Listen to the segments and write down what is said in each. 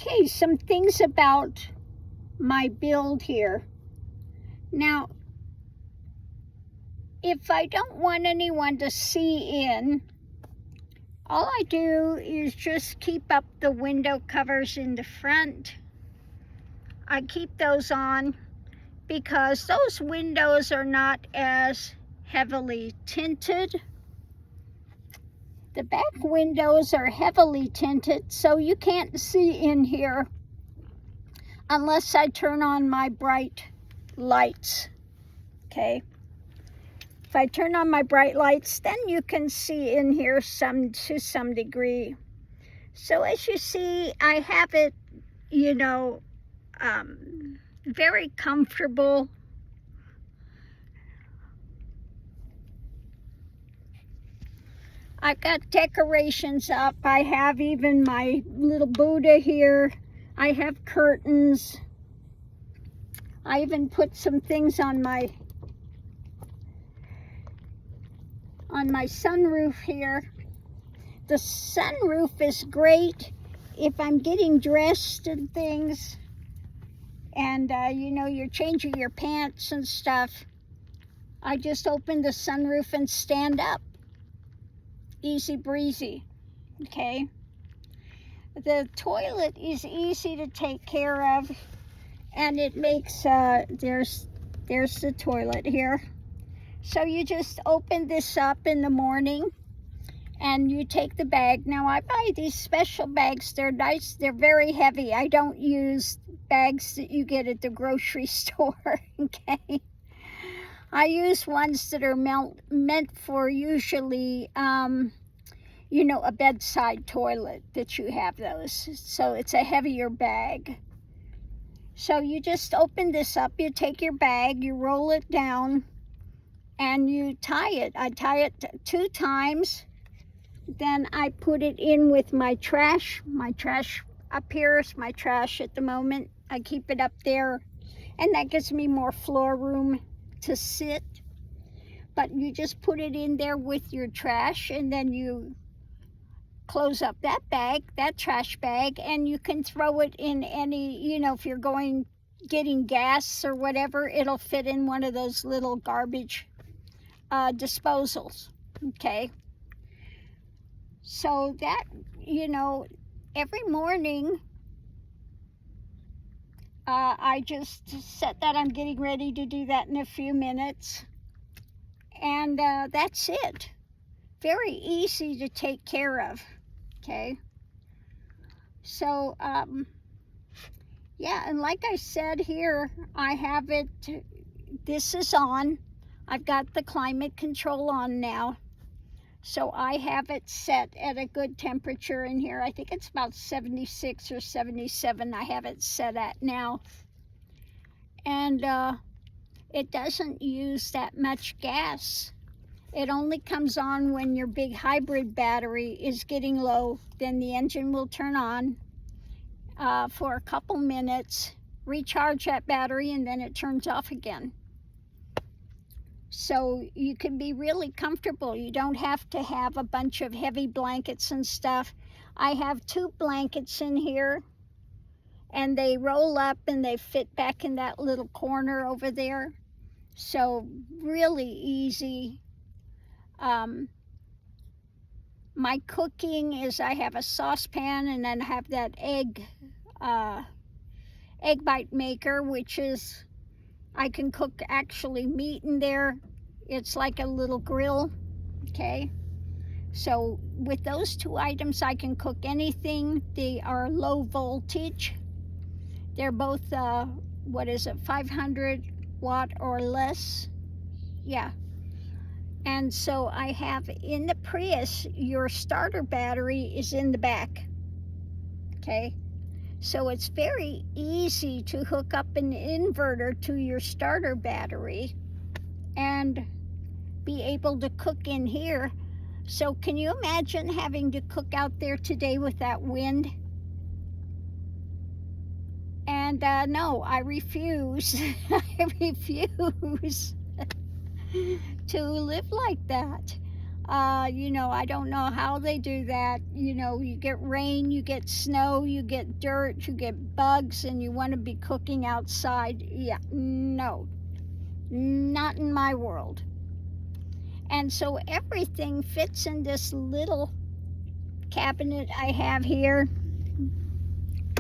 Okay, some things about my build here. Now, if I don't want anyone to see in, all I do is just keep up the window covers in the front. I keep those on because those windows are not as heavily tinted. The back windows are heavily tinted, so you can't see in here unless I turn on my bright lights, okay? If I turn on my bright lights, then you can see in here to some degree. So as you see, I have it, very comfortable. I've got decorations up. I have even my little Buddha here. I have curtains. I even put some things on my sunroof here. The sunroof is great if I'm getting dressed and things, and you're changing your pants and stuff. I just open the sunroof and stand up. Easy breezy, okay? The toilet is easy to take care of, and it makes, there's the toilet here. So you just open this up in the morning and you take the bag. Now I buy these special bags. They're nice. They're very heavy. I don't use bags that you get at the grocery store, okay? I use ones that are meant for usually, a bedside toilet that you have those. So it's a heavier bag. So you just open this up. You take your bag, you roll it down, and you tie it. I tie it 2 times. Then I put it in with my trash. My trash up here is my trash at the moment. I keep it up there, and that gives me more floor room to sit. But you just put it in there with your trash, and then you close up that bag, that trash bag, and you can throw it in any, if you're getting gas or whatever, it'll fit in one of those little garbage disposals, okay? So that, every morning, I just set that. I'm getting ready to do that in a few minutes. And that's it. Very easy to take care of, okay? So, yeah, and like I said here, I have it, this is on. I've got the climate control on now. So I have it set at a good temperature in here. I think it's about 76 or 77 I have it set at now. And it doesn't use that much gas. It only comes on when your big hybrid battery is getting low. Then the engine will turn on for a couple minutes, recharge that battery, and then it turns off again. So you can be really comfortable. You don't have to have a bunch of heavy blankets and stuff. I have 2 blankets in here, and they roll up and they fit back in that little corner over there. So really easy. My cooking is I have a saucepan, and then I have that egg bite maker, which is, I can cook actually meat in there. It's like a little grill, okay? So with those 2 items, I can cook anything. They are low voltage. They're both, 500 watt or less? Yeah. And so I have in the Prius, your starter battery is in the back, okay? So it's very easy to hook up an inverter to your starter battery and be able to cook in here. So can you imagine having to cook out there today with that wind? And no, I refuse. I refuse to live like that. You know, I don't know how they do that. You know, you get rain, you get snow, you get dirt, you get bugs, and you want to be cooking outside. Yeah, no, not in my world. And so everything fits in this little cabinet I have here.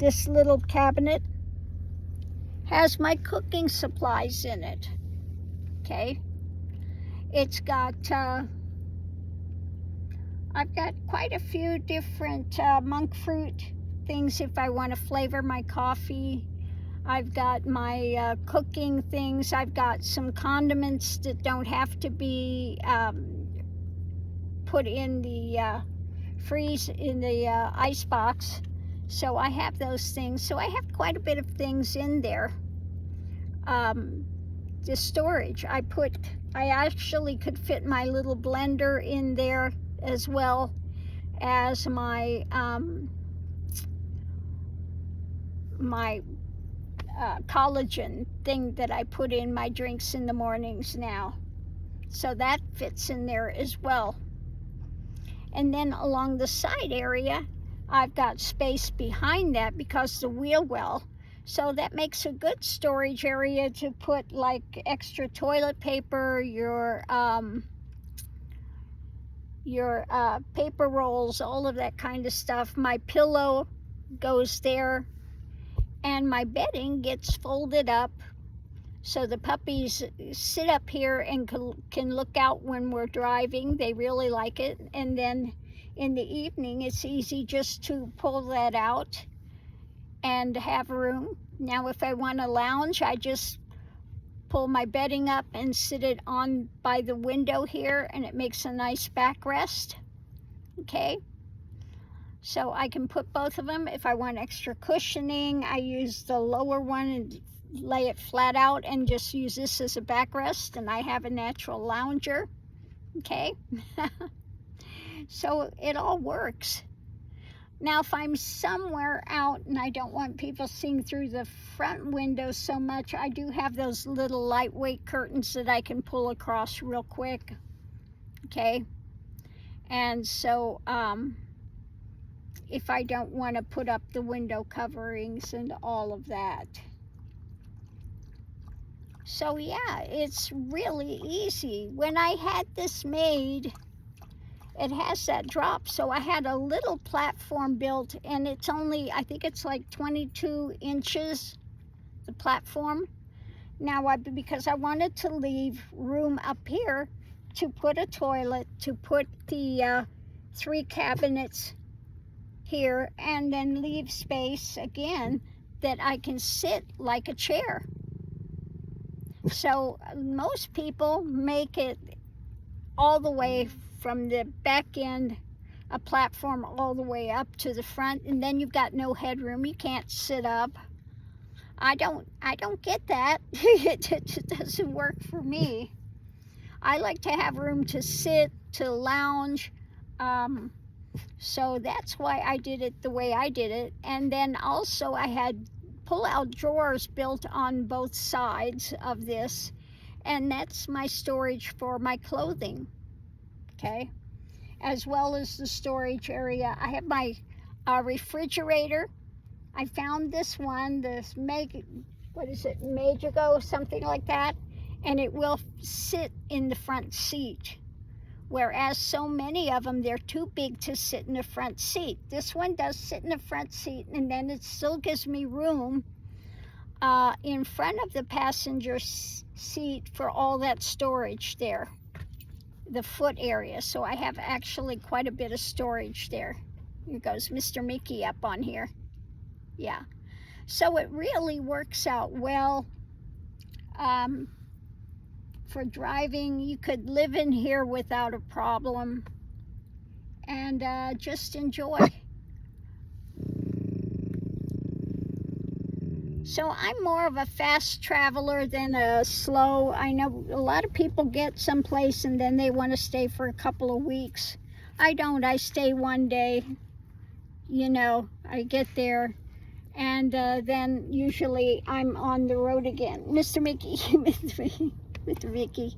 This little cabinet has my cooking supplies in it. Okay, it's got I've got quite a few different monk fruit things if I want to flavor my coffee. I've got my cooking things. I've got some condiments that don't have to be put in the ice box. So I have those things. So I have quite a bit of things in there. The storage, I actually could fit my little blender in there as well as my collagen thing that I put in my drinks in the mornings now. So that fits in there as well. And then along the side area, I've got space behind that because the wheel well. So that makes a good storage area to put like extra toilet paper, your paper rolls, all of that kind of stuff. My pillow goes there, and my bedding gets folded up so the puppies sit up here and can look out when we're driving. They really like it. And then in the evening, it's easy just to pull that out and have room. Now, if I want to lounge, I just pull my bedding up and sit it on by the window here, and it makes a nice backrest. Okay, so I can put both of them. If I want extra cushioning, I use the lower one and lay it flat out and just use this as a backrest, and I have a natural lounger. Okay, so it all works. Now, if I'm somewhere out and I don't want people seeing through the front window so much, I do have those little lightweight curtains that I can pull across real quick. Okay, and so if I don't want to put up the window coverings and all of that. So yeah, it's really easy. When I had this made, it has that drop, so I had a little platform built, and it's only, I think it's like 22 inches, the platform. Now, because I wanted to leave room up here to put a toilet, to put the 3 cabinets here, and then leave space again that I can sit like a chair. So most people make it all the way from the back end, a platform all the way up to the front, and then you've got no headroom. You can't sit up. I don't get that. It doesn't work for me. I like to have room to sit, to lounge. So that's why I did it the way I did it. And then also I had pull-out drawers built on both sides of this, and that's my storage for my clothing. Okay, as well as the storage area. I have my refrigerator. I found this one, this Magigo, something like that, and it will sit in the front seat. Whereas so many of them, they're too big to sit in the front seat. This one does sit in the front seat, and then it still gives me room in front of the passenger seat for all that storage there. The foot area, so I have actually quite a bit of storage there. Here goes Mr. Mickey up on here. Yeah, so it really works out well for driving. You could live in here without a problem and just enjoy. So I'm more of a fast traveler than a slow. I know a lot of people get someplace and then they want to stay for a couple of weeks. I don't. I stay one day. You know, I get there, and then usually I'm on the road again. Mr. Mickey, Mr. Mickey.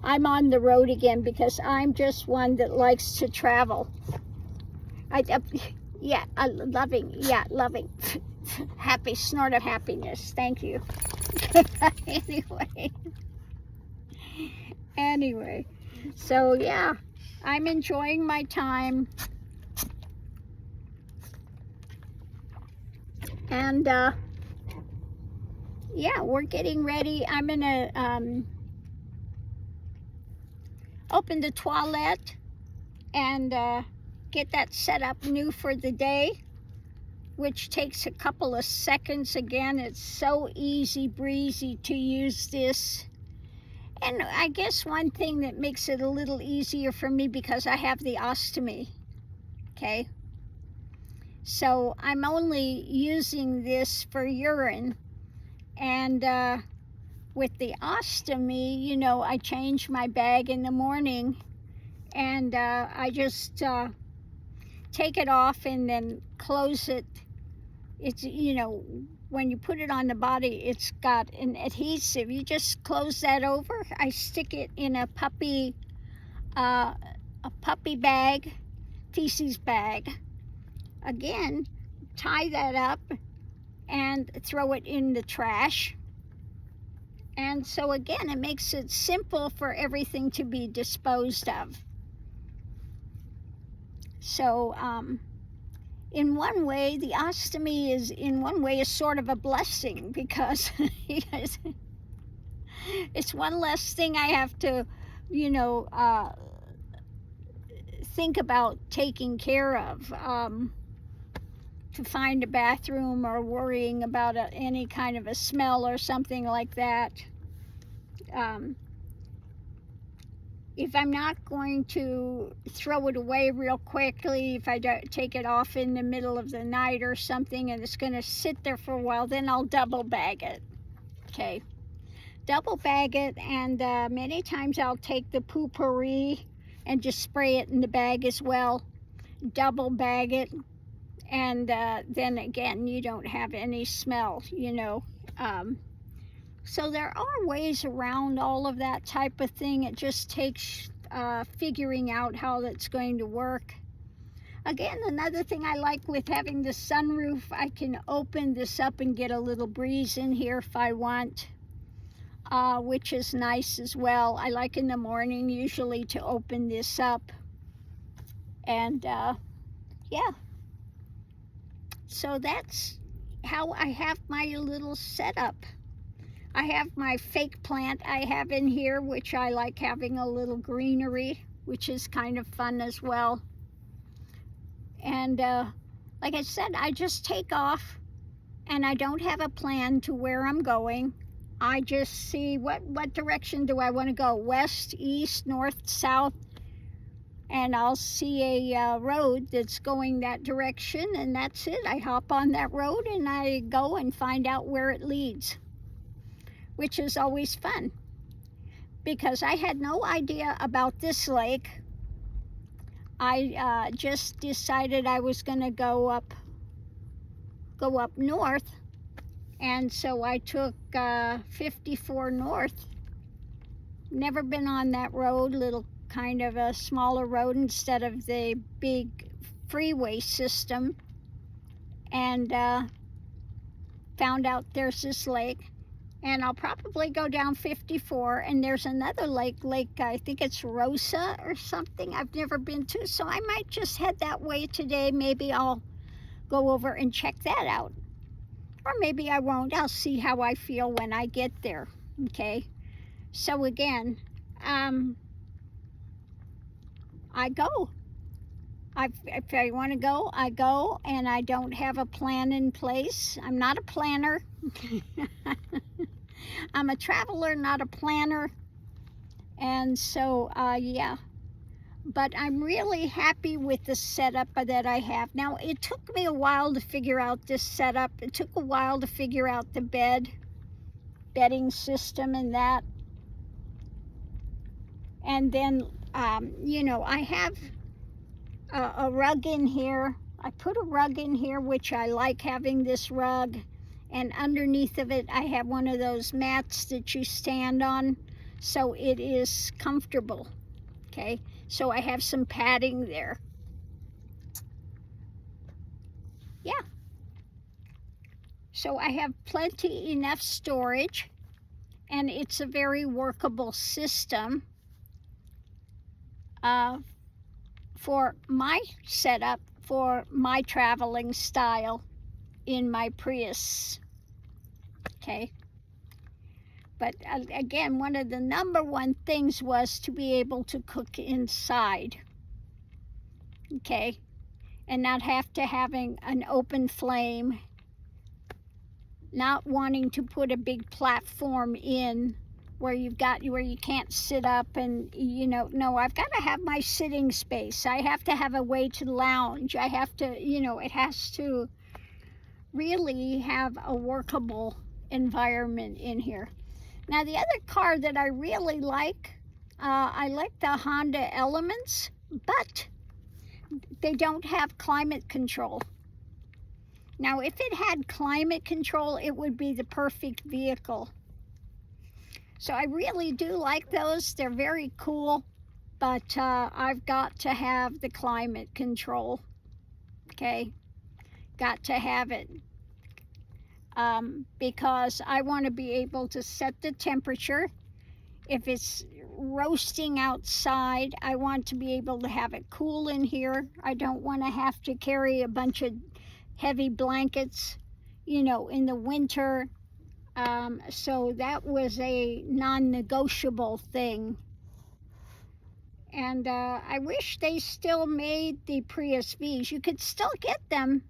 I'm on the road again because I'm just one that likes to travel. Loving. Happy snort of happiness. Thank you. Anyway, so yeah, I'm enjoying my time. And yeah, we're getting ready. I'm gonna open the toilet and get that set up new for the day, which takes a couple of seconds. Again, it's so easy breezy to use this. And I guess one thing that makes it a little easier for me, because I have the ostomy, okay? So I'm only using this for urine. And with the ostomy, you know, I change my bag in the morning, and I just take it off and then close it. It's, you know, when you put it on the body, it's got an adhesive. You just close that over. I stick it in a puppy bag, feces bag. Again, tie that up and throw it in the trash. And so again, it makes it simple for everything to be disposed of. So in one way, the ostomy is in one way is sort of a blessing, because it's one less thing I have to, you know, think about taking care of, to find a bathroom or worrying about any kind of a smell or something like that. If I'm not going to throw it away real quickly, if I don't take it off in the middle of the night or something and it's going to sit there for a while, then I'll double bag it. Okay, double bag it, and many times I'll take the poo-pourri and just spray it in the bag as well. Double bag it, and then again, you don't have any smell, you know. So there are ways around all of that type of thing. It just takes figuring out how that's going to work. Again, another thing I like with having the sunroof, I can open this up and get a little breeze in here if I want, which is nice as well. I like in the morning usually to open this up. And yeah, so that's how I have my little setup. I have my fake plant I have in here, which I like having a little greenery, which is kind of fun as well. And like I said, I just take off, and I don't have a plan to where I'm going. I just see what direction do I want to go, west, east, north, south, and I'll see a road that's going that direction, and that's it. I hop on that road and I go and find out where it leads, which is always fun, because I had no idea about this lake. I just decided I was going to go up north, and so I took 54 north. Never been on that road, little kind of a smaller road instead of the big freeway system, and found out there's this lake. And I'll probably go down 54, and there's another lake, I think it's Rosa or something, I've never been to, so I might just head that way today. Maybe I'll go over and check that out, or maybe I won't. I'll see how I feel when I get there. Okay, so again, I go. If I want to go, I go, and I don't have a plan in place. I'm not a planner. I'm a traveler, not a planner. And so, yeah. But I'm really happy with the setup that I have. Now, it took me a while to figure out this setup. It took a while to figure out the bedding system and that. And then, you know, I have a rug in here. I put a rug in here, which I like having this rug, and underneath of it I have one of those mats that you stand on so it is comfortable. Okay, so I have some padding there. Yeah, so I have plenty enough storage, and it's a very workable system for my setup, for my traveling style in my Prius. Okay, but again, one of the number one things was to be able to cook inside. Okay, and not have to having an open flame, not wanting to put a big platform in where you can't sit up, and no, I've got to have my sitting space. I have to have a way to lounge. I have to, it has to really have a workable environment in here. Now, the other car that I really like, I like the Honda Elements, but they don't have climate control. Now, if it had climate control, it would be the perfect vehicle. So I really do like those. They're very cool, but I've got to have the climate control. Okay, got to have it because I want to be able to set the temperature. If it's roasting outside, I want to be able to have it cool in here. I don't want to have to carry a bunch of heavy blankets, in the winter. So that was a non-negotiable thing. And I wish they still made the Prius V's. You could still get them,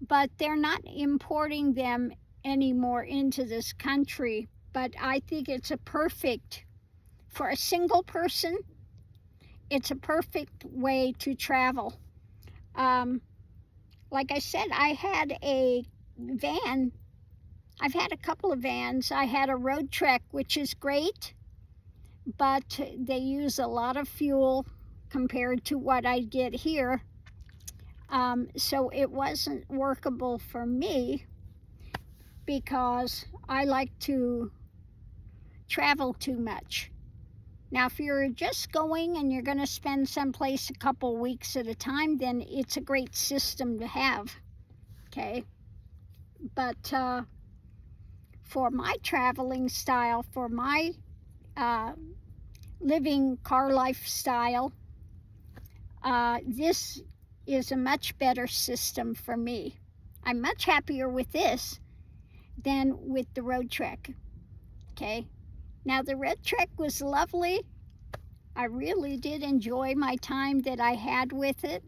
but they're not importing them anymore into this country. But I think it's for a single person, it's a perfect way to travel. Like I said, I had a van. I've had a couple of vans. I had a Road Trek, which is great, but they use a lot of fuel compared to what I get here. So it wasn't workable for me because I like to travel too much. Now, if you're just going and you're going to spend someplace a couple weeks at a time, then it's a great system to have. Okay, but for my traveling style, for my living car lifestyle, this is a much better system for me. I'm much happier with this than with the Road Trek. Okay, now the Road Trek was lovely. I really did enjoy my time that I had with it.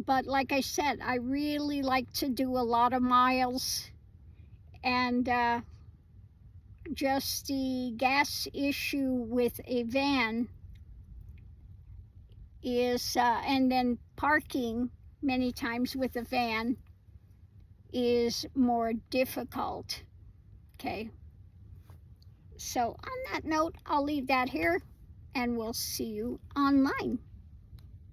But like I said, I really like to do a lot of miles, and just the gas issue with a van is, and then parking many times with a van is more difficult. Okay. So on that note, I'll leave that here, and we'll see you online.